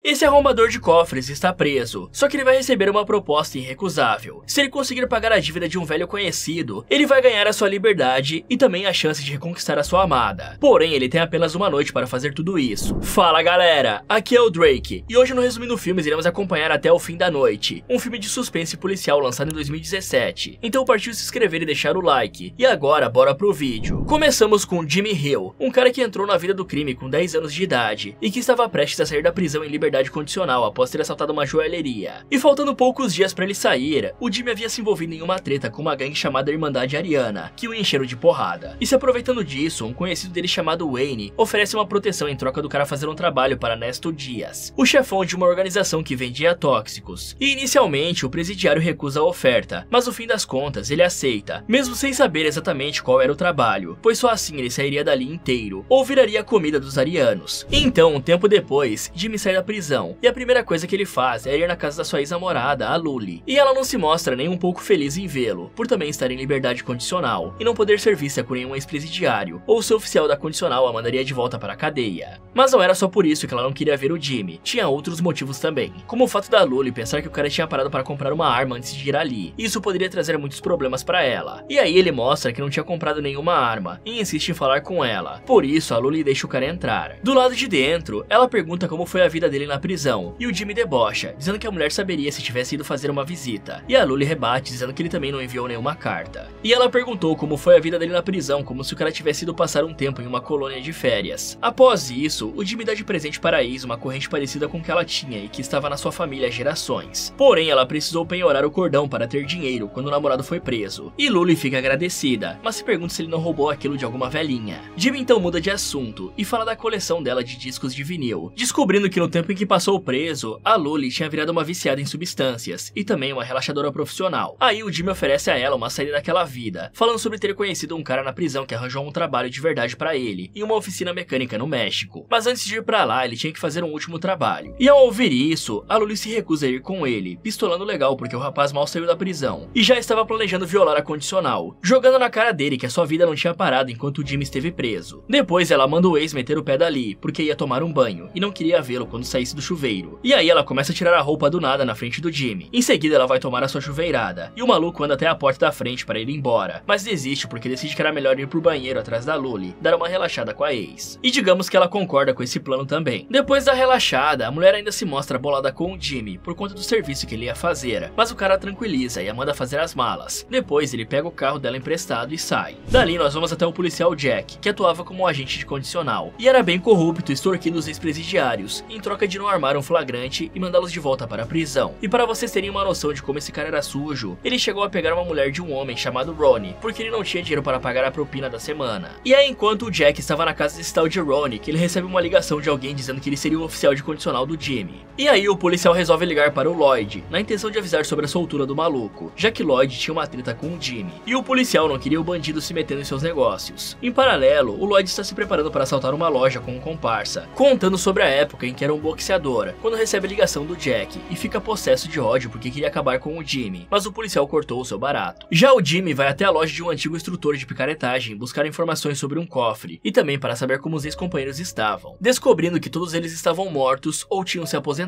Esse arrombador de cofres está preso, só que ele vai receber uma proposta irrecusável. Se ele conseguir pagar a dívida de um velho conhecido, ele vai ganhar a sua liberdade e também a chance de reconquistar a sua amada. Porém, ele tem apenas uma noite para fazer tudo isso. Fala galera, aqui é o Drake, e hoje no Resumindo Filmes iremos acompanhar Até o Fim da Noite, um filme de suspense policial lançado em 2017. Então partiu se inscrever e deixar o like. E agora, bora pro vídeo. Começamos com Jimmy Hill, um cara que entrou na vida do crime com 10 anos de idade e que estava prestes a sair da prisão em liberdade condicional após ter assaltado uma joalheria. E faltando poucos dias para ele sair, o Jimmy havia se envolvido em uma treta com uma gangue chamada Irmandade Ariana, que o encheram de porrada. E se aproveitando disso, um conhecido dele chamado Wayne oferece uma proteção em troca do cara fazer um trabalho para Nesto Dias, o chefão de uma organização que vendia tóxicos. E inicialmente o presidiário recusa a oferta, mas no fim das contas ele aceita, mesmo sem saber exatamente qual era o trabalho, pois só assim ele sairia dali inteiro, ou viraria a comida dos arianos. Então, um tempo depois, Jimmy sai da prisão, e a primeira coisa que ele faz é ir na casa da sua ex-namorada, a Luli. E ela não se mostra nem um pouco feliz em vê-lo, por também estar em liberdade condicional, e não poder ser vista por nenhum ex-presidiário, ou seu oficial da condicional a mandaria de volta para a cadeia. Mas não era só por isso que ela não queria ver o Jimmy, tinha outros motivos também, como o fato da Luli pensar que o cara tinha parado para comprar uma arma antes de ir ali, e isso poderia trazer muitos problemas para ela. E aí ele mostra que não tinha comprado nenhuma arma, e insiste em falar com ela, por isso a Luli deixa o cara entrar. Do lado de dentro, ela pergunta como foi a vida dele na prisão, e o Jimmy debocha, dizendo que a mulher saberia se tivesse ido fazer uma visita, e a Luli rebate dizendo que ele também não enviou nenhuma carta. E ela perguntou como foi a vida dele na prisão, como se o cara tivesse ido passar um tempo em uma colônia de férias. Após isso, o Jimmy dá de presente para a Is uma corrente parecida com o que ela tinha e que estava na sua família há gerações. Porém, ela precisou penhorar o cordão para ter dinheiro quando o namorado foi preso. E Luli fica agradecida, mas se pergunta se ele não roubou aquilo de alguma velhinha. Jimmy então muda de assunto e fala da coleção dela de discos de vinil, descobrindo que no tempo em que passou preso, a Luli tinha virado uma viciada em substâncias e também uma relaxadora profissional. Aí o Jimmy oferece a ela uma saída daquela vida, falando sobre ter conhecido um cara na prisão que arranjou um trabalho de verdade pra ele, em uma oficina mecânica no México. Mas antes de ir pra lá, ele tinha que fazer um último trabalho. E ao ouvir isso, a Luli se recusa a ir com ele, pistolando legal porque o rapaz mal saiu da prisão e já estava planejando violar a condicional, jogando na cara dele que a sua vida não tinha parado enquanto o Jimmy esteve preso. Depois ela manda o ex meter o pé dali, porque ia tomar um banho e não queria vê-lo quando saísse do chuveiro. E aí ela começa a tirar a roupa do nada na frente do Jimmy. Em seguida ela vai tomar a sua chuveirada, e o maluco anda até a porta da frente para ir embora, mas desiste porque decide que era melhor ir pro banheiro atrás da Luli, dar uma relaxada com a ex. E digamos que ela concorda com esse plano também. Depois da relaxada, a mulher ainda se mostra bolada com o Jimmy por conta do serviço que ele ia fazer, mas o cara a tranquiliza e a manda fazer as malas. Depois ele pega o carro dela emprestado e sai. Dali nós vamos até o policial Jack, que atuava como um agente de condicional, e era bem corrupto, extorquindo os ex-presidiários, em troca de não armar um flagrante e mandá-los de volta para a prisão. E para vocês terem uma noção de como esse cara era sujo, ele chegou a pegar uma mulher de um homem chamado Ronnie, porque ele não tinha dinheiro para pagar a propina da semana. E é enquanto o Jack estava na casa desse tal de Ronnie que ele recebe uma ligação de alguém dizendo que ele seria o oficial de condicional do Jimmy. E aí o policial resolve ligar para o Lloyd, na intenção de avisar sobre a soltura do maluco, já que Lloyd tinha uma treta com o Jimmy, e o policial não queria o bandido se metendo em seus negócios. Em paralelo, o Lloyd está se preparando para assaltar uma loja com um comparsa, contando sobre a época em que era um boxeador, quando recebe a ligação do Jack e fica possesso de ódio porque queria acabar com o Jimmy, mas o policial cortou o seu barato. Já o Jimmy vai até a loja de um antigo instrutor de picaretagem buscar informações sobre um cofre, e também para saber como os ex-companheiros estavam, descobrindo que todos eles estavam mortos ou tinham se aposentado.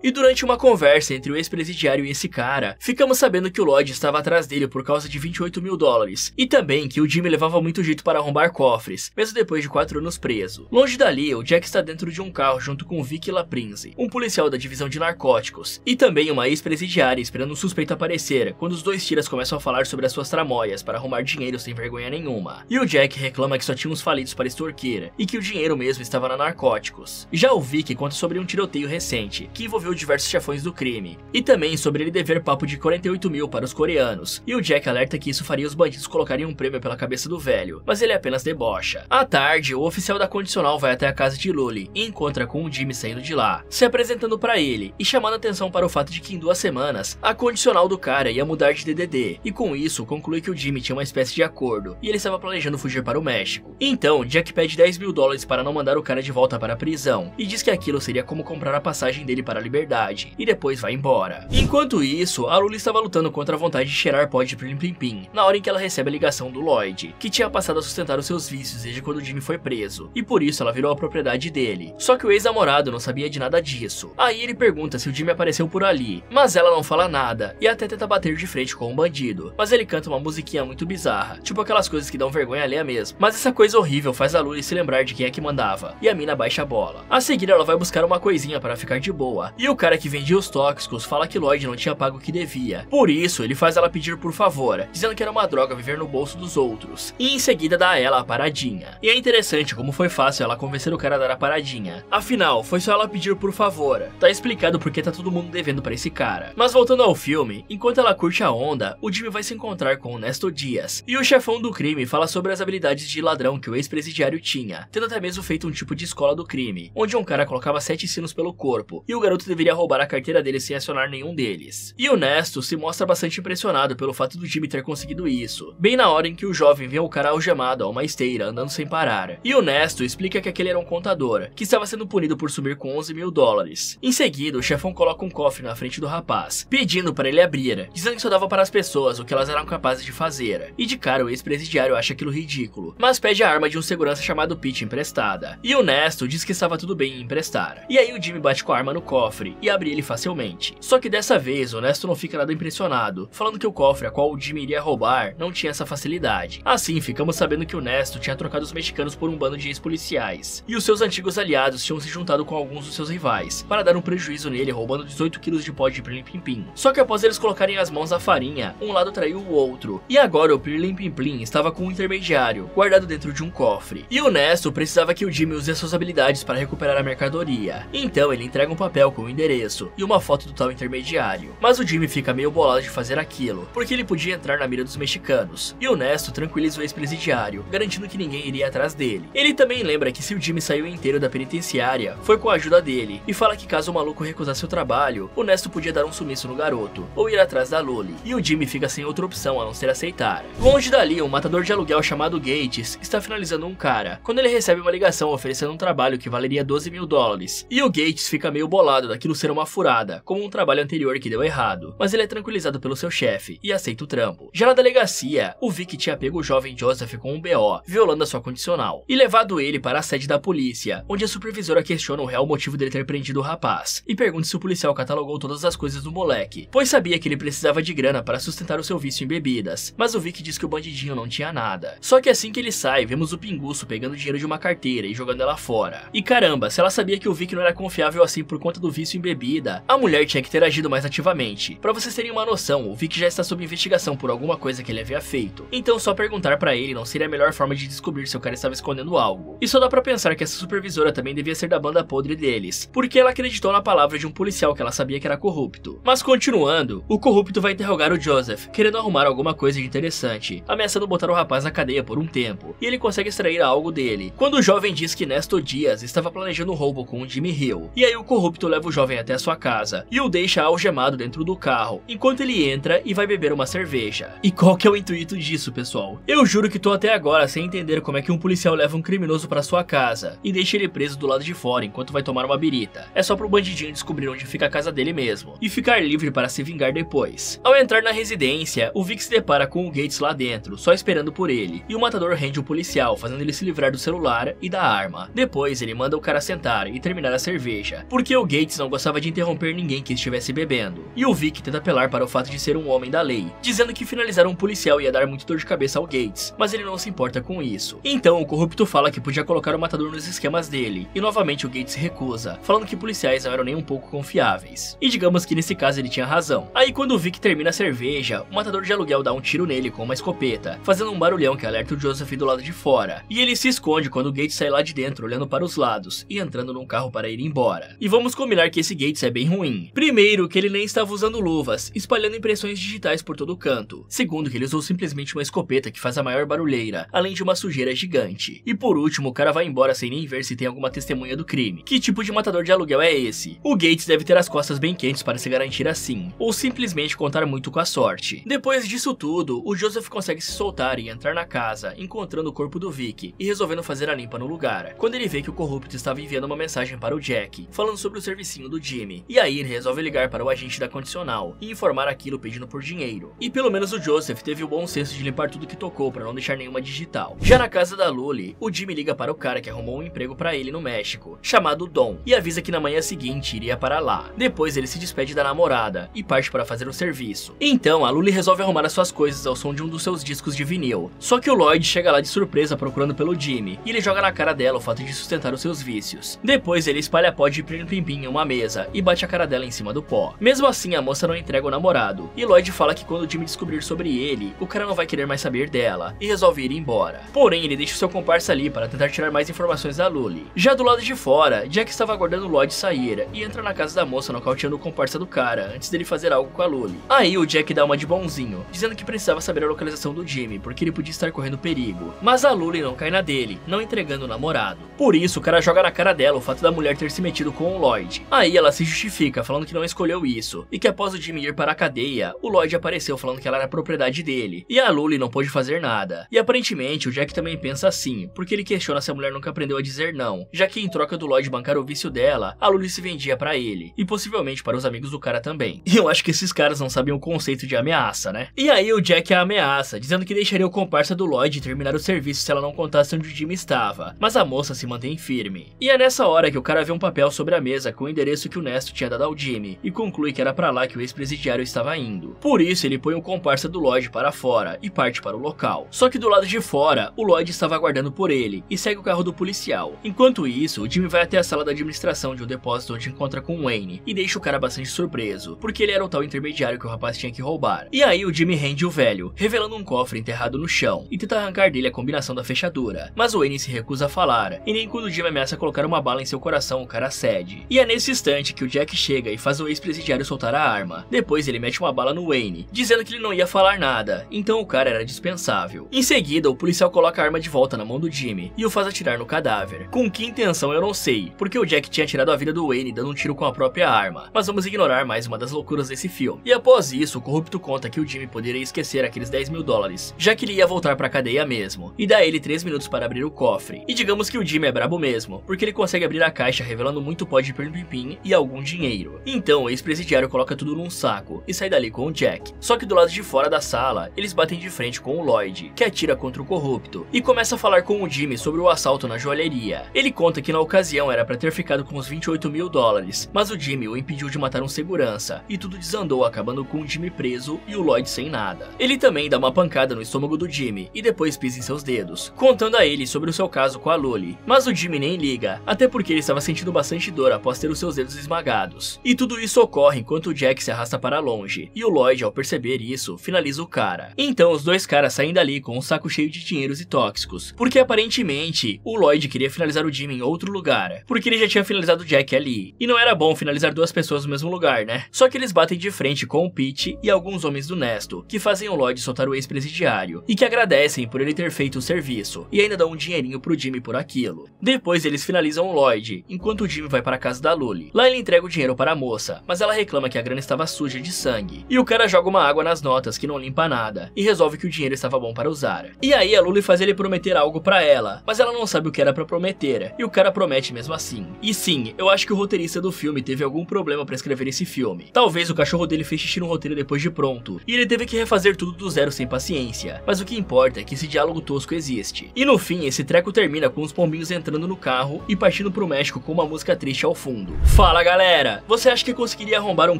E durante uma conversa entre o ex-presidiário e esse cara, ficamos sabendo que o Lloyd estava atrás dele por causa de 28 mil dólares, e também que o Jimmy levava muito jeito para arrombar cofres, mesmo depois de 4 anos preso. Longe dali, o Jack está dentro de um carro junto com Vicky Laprinze, um policial da divisão de narcóticos, e também uma ex-presidiária esperando um suspeito aparecer, quando os dois tiras começam a falar sobre as suas tramóias para arrumar dinheiro sem vergonha nenhuma. E o Jack reclama que só tinha uns falidos para extorquir, e que o dinheiro mesmo estava na narcóticos. Já o Vicky conta sobre um tiroteio recente, que envolveu diversos chefões do crime, e também sobre ele dever papo de 48 mil para os coreanos, e o Jack alerta que isso faria os bandidos colocarem um prêmio pela cabeça do velho, mas ele apenas debocha. À tarde, o oficial da condicional vai até a casa de Luli e encontra com o Jimmy saindo de lá, se apresentando para ele e chamando atenção para o fato de que em 2 semanas, a condicional do cara ia mudar de DDD, e com isso conclui que o Jimmy tinha uma espécie de acordo, e ele estava planejando fugir para o México. Então, Jack pede 10 mil dólares para não mandar o cara de volta para a prisão, e diz que aquilo seria como comprar a passagem dele para a liberdade, e depois vai embora. Enquanto isso, a Luli estava lutando contra a vontade de cheirar pó de Plim Plim Plim, na hora em que ela recebe a ligação do Lloyd, que tinha passado a sustentar os seus vícios desde quando o Jimmy foi preso, e por isso ela virou a propriedade dele. Só que o ex-namorado não sabia disso de nada disso. Aí ele pergunta se o Jimmy apareceu por ali, mas ela não fala nada e até tenta bater de frente com um bandido, mas ele canta uma musiquinha muito bizarra, tipo aquelas coisas que dão vergonha alheia mesmo. Mas essa coisa horrível faz a Luli se lembrar de quem é que mandava, e a mina baixa a bola. A seguir ela vai buscar uma coisinha para ficar de boa, e o cara que vendia os tóxicos fala que Lloyd não tinha pago o que devia. Por isso ele faz ela pedir por favor, dizendo que era uma droga viver no bolso dos outros, e em seguida dá a ela a paradinha. E é interessante como foi fácil ela convencer o cara a dar a paradinha. Afinal, foi só ela pedir por favor. Tá explicado porque tá todo mundo devendo pra esse cara. Mas voltando ao filme, enquanto ela curte a onda, o Jimmy vai se encontrar com o Nesto Diaz, e o chefão do crime fala sobre as habilidades de ladrão que o ex-presidiário tinha, tendo até mesmo feito um tipo de escola do crime, onde um cara colocava 7 sinos pelo corpo, e o garoto deveria roubar a carteira dele sem acionar nenhum deles. E o Nesto se mostra bastante impressionado pelo fato do Jimmy ter conseguido isso, bem na hora em que o jovem vê o cara algemado a uma esteira, andando sem parar. E o Nesto explica que aquele era um contador, que estava sendo punido por sumir com $11.000. Em seguida, o chefão coloca um cofre na frente do rapaz, pedindo para ele abrir, dizendo que só dava para as pessoas o que elas eram capazes de fazer. E de cara o ex-presidiário acha aquilo ridículo, mas pede a arma de um segurança chamado Pete emprestada. E o Nesto diz que estava tudo bem em emprestar. E aí o Jimmy bate com a arma no cofre e abre ele facilmente. Só que dessa vez o Nesto não fica nada impressionado, falando que o cofre a qual o Jimmy iria roubar não tinha essa facilidade. Assim ficamos sabendo que o Nesto tinha trocado os mexicanos por um bando de ex-policiais, e os seus antigos aliados tinham se juntado com alguns dos seus rivais para dar um prejuízo nele, roubando 18 quilos de pó de Pirlim Pim Pim. Só que após eles colocarem as mãos na farinha, um lado traiu o outro, e agora o Pirlim Pim Pim estava com um intermediário, guardado dentro de um cofre. E o Nesto precisava que o Jimmy use as suas habilidades para recuperar a mercadoria. Então ele entrega um papel com o endereço e uma foto do tal intermediário. Mas o Jimmy fica meio bolado de fazer aquilo, porque ele podia entrar na mira dos mexicanos. E o Nesto tranquiliza o ex-presidiário, garantindo que ninguém iria atrás dele. Ele também lembra que se o Jimmy saiu inteiro da penitenciária, foi com a ajuda dele, e fala que caso o maluco recusasse o trabalho, o Nesto podia dar um sumiço no garoto, ou ir atrás da Luli. E o Jimmy fica sem outra opção a não ser aceitar. Longe dali, um matador de aluguel chamado Gates está finalizando um cara, quando ele recebe uma ligação oferecendo um trabalho que valeria $12.000. E o Gates fica meio bolado daquilo ser uma furada, como um trabalho anterior que deu errado, mas ele é tranquilizado pelo seu chefe e aceita o trampo. Já na delegacia, o Vic tinha pego o jovem Joseph com um BO, violando a sua condicional, e levado ele para a sede da polícia, onde a supervisora questiona o real motivo dele ter prendido o rapaz, e pergunta se o policial catalogou todas as coisas do moleque, pois sabia que ele precisava de grana para sustentar o seu vício em bebidas, mas o Vic diz que o bandidinho não tinha nada. Só que assim que ele sai, vemos o pinguço pegando dinheiro de uma carteira e jogando ela fora. E caramba, se ela sabia que o Vic não era confiável assim por conta do vício em bebida, a mulher tinha que ter agido mais ativamente. Pra vocês terem uma noção, o Vic já está sob investigação por alguma coisa que ele havia feito, então só perguntar pra ele não seria a melhor forma de descobrir se o cara estava escondendo algo. E só dá pra pensar que essa supervisora também devia ser da banda podre deles, porque ela acreditou na palavra de um policial que ela sabia que era corrupto. Mas continuando, o corrupto vai interrogar o Joseph, querendo arrumar alguma coisa de interessante, ameaçando botar o rapaz na cadeia por um tempo, e ele consegue extrair algo dele, quando o jovem diz que Nesto Diaz estava planejando um roubo com o Jimmy Hill. E aí o corrupto leva o jovem até a sua casa, e o deixa algemado dentro do carro, enquanto ele entra e vai beber uma cerveja. E qual que é o intuito disso, pessoal? Eu juro que tô até agora sem entender como é que um policial leva um criminoso pra sua casa, e deixa ele preso do lado de fora enquanto vai tomar uma birita. É só pro bandidinho descobrir onde fica a casa dele mesmo, e ficar livre para se vingar depois. Ao entrar na residência, o Vic se depara com o Gates lá dentro, só esperando por ele, e o matador rende o policial, fazendo ele se livrar do celular e da arma. Depois ele manda o cara sentar e terminar a cerveja, porque o Gates não gostava de interromper ninguém que estivesse bebendo, e o Vic tenta apelar para o fato de ser um homem da lei, dizendo que finalizar um policial ia dar muito dor de cabeça ao Gates, mas ele não se importa com isso. Então o corrupto fala que podia colocar o matador nos esquemas dele, e novamente o Gates recusa, falando que policiais não eram nem um pouco confiáveis. E digamos que nesse caso ele tinha razão. Aí quando o Vic termina a cerveja, o matador de aluguel dá um tiro nele com uma escopeta, fazendo um barulhão que alerta o Joseph do lado de fora, e ele se esconde quando o Gates sai lá de dentro olhando para os lados e entrando num carro para ir embora. E vamos combinar que esse Gates é bem ruim. Primeiro, que ele nem estava usando luvas, espalhando impressões digitais por todo canto. Segundo, que ele usou simplesmente uma escopeta que faz a maior barulheira, além de uma sujeira gigante. E por último, o cara vai embora sem nem ver se tem alguma testemunha do crime. Que tipo de matador de aluguel é esse? O Gates deve ter as costas bem quentes para se garantir assim, ou simplesmente contar muito com a sorte. Depois disso tudo, o Joseph consegue se soltar e entrar na casa, encontrando o corpo do Vic e resolvendo fazer a limpa no lugar, quando ele vê que o corrupto estava enviando uma mensagem para o Jack, falando sobre o servicinho do Jimmy. E aí ele resolve ligar para o agente da condicional e informar aquilo pedindo por dinheiro. E pelo menos o Joseph teve o bom senso de limpar tudo que tocou para não deixar nenhuma digital. Já na casa da Luli, o Jimmy liga para o cara que arrumou um emprego para ele no México, chamado Dom, não, e avisa que na manhã seguinte iria para lá. Depois ele se despede da namorada e parte para fazer o serviço. Então a Luli resolve arrumar as suas coisas ao som de um dos seus discos de vinil. Só que o Lloyd chega lá de surpresa procurando pelo Jimmy, e ele joga na cara dela o fato de sustentar os seus vícios. Depois ele espalha pó de pirlim-pim-pim em uma mesa e bate a cara dela em cima do pó. Mesmo assim a moça não entrega o namorado, e Lloyd fala que quando o Jimmy descobrir sobre ele, o cara não vai querer mais saber dela, e resolve ir embora. Porém ele deixa o seu comparsa ali para tentar tirar mais informações da Luli. Já do lado de fora, Jack estava aguardando o Lloyd sair, e entra na casa da moça nocauteando o comparsa do cara, antes dele fazer algo com a Luli. Aí o Jack dá uma de bonzinho, dizendo que precisava saber a localização do Jimmy, porque ele podia estar correndo perigo. Mas a Luli não cai na dele, não entregando o namorado. Por isso o cara joga na cara dela o fato da mulher ter se metido com o Lloyd. Aí ela se justifica, falando que não escolheu isso, e que após o Jimmy ir para a cadeia, o Lloyd apareceu falando que ela era propriedade dele, e a Luli não pôde fazer nada. E aparentemente o Jack também pensa assim, porque ele questiona se a mulher nunca aprendeu a dizer não, já que em troca do Lloyd bancar o vício dela, a Luli se vendia pra ele, e possivelmente para os amigos do cara também. E eu acho que esses caras não sabiam o conceito de ameaça, né? E aí o Jack a ameaça, dizendo que deixaria o comparsa do Lloyd terminar o serviço se ela não contasse onde o Jimmy estava, mas a moça se mantém firme. E é nessa hora que o cara vê um papel sobre a mesa com o endereço que o Nesto tinha dado ao Jimmy, e conclui que era pra lá que o ex-presidiário estava indo. Por isso ele põe o comparsa do Lloyd para fora e parte para o local. Só que do lado de fora, o Lloyd estava aguardando por ele, e segue o carro do policial. Enquanto isso, o Jimmy vai até a sala da administração de um depósito onde encontra com o Wayne, e deixa o cara bastante surpreso, porque ele era o tal intermediário que o rapaz tinha que roubar. E aí o Jimmy rende o velho, revelando um cofre enterrado no chão, e tenta arrancar dele a combinação da fechadura. Mas o Wayne se recusa a falar, e nem quando o Jimmy ameaça colocar uma bala em seu coração, o cara cede. E é nesse instante que o Jack chega e faz o ex-presidiário soltar a arma. Depois ele mete uma bala no Wayne, dizendo que ele não ia falar nada, então o cara era dispensável. Em seguida, o policial coloca a arma de volta na mão do Jimmy, e o faz atirar no cadáver. Com que intenção eu não sei, porque o Jack tinha tirado a vida do Wayne dando um tiro com a própria arma. Mas vamos ignorar mais uma das loucuras desse filme. E após isso, o corrupto conta que o Jimmy poderia esquecer aqueles 10 mil dólares, já que ele ia voltar pra cadeia mesmo, e dá a ele 3 minutos para abrir o cofre. E digamos que o Jimmy é brabo mesmo, porque ele consegue abrir a caixa revelando muito pó de pirlim-pim e algum dinheiro. Então o ex-presidiário coloca tudo num saco e sai dali com o Jack. Só que do lado de fora da sala, eles batem de frente com o Lloyd, que atira contra o corrupto, e começa a falar com o Jimmy sobre o assalto na joalheria. Ele conta que na ocasião era pra ter ficado com os 28 mil dólares, mas o Jimmy o impediu de matar um segurança, e tudo desandou, acabando com o Jimmy preso e o Lloyd sem nada. Ele também dá uma pancada no estômago do Jimmy, e depois pisa em seus dedos, contando a ele sobre o seu caso com a Luli. Mas o Jimmy nem liga, até porque ele estava sentindo bastante dor após ter os seus dedos esmagados. E tudo isso ocorre enquanto o Jack se arrasta para longe, e o Lloyd, ao perceber isso, finaliza o cara. Então os dois caras saem dali com um saco cheio de dinheiros e tóxicos, porque aparentemente o Lloyd queria finalizar o Jimmy em outro lugar, porque ele já tinha finalizado o Jack ali. E não era bom finalizar duas pessoas no mesmo lugar, né? Só que eles batem de frente com o Pete e alguns homens do Nesto, que fazem o Lloyd soltar o ex-presidiário, e que agradecem por ele ter feito o serviço, e ainda dão um dinheirinho pro Jimmy por aquilo. Depois eles finalizam o Lloyd, enquanto o Jimmy vai para a casa da Luli. Lá ele entrega o dinheiro para a moça, mas ela reclama que a grana estava suja de sangue, e o cara joga uma água nas notas que não limpa nada, e resolve que o dinheiro estava bom para usar. E aí a Luli faz ele prometer algo pra ela, mas ela não sabe o que era pra prometer, e o cara promete mesmo assim. E sim, eu acho que o roteirista do filme teve algum problema pra escrever esse filme. Talvez o cachorro dele fez xixi no roteiro depois de pronto, e ele teve que refazer tudo do zero sem paciência, mas o que importa é que esse diálogo tosco existe. E no fim, esse treco termina com os pombinhos entrando no carro e partindo pro México com uma música triste ao fundo. Fala galera, você acha que conseguiria arrombar um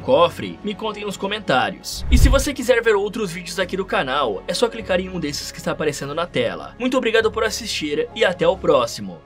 cofre? Me contem nos comentários. E se você quiser ver outros vídeos aqui do canal, é só clicar em um desses que está aparecendo na tela. Muito obrigado por assistir e até o próximo.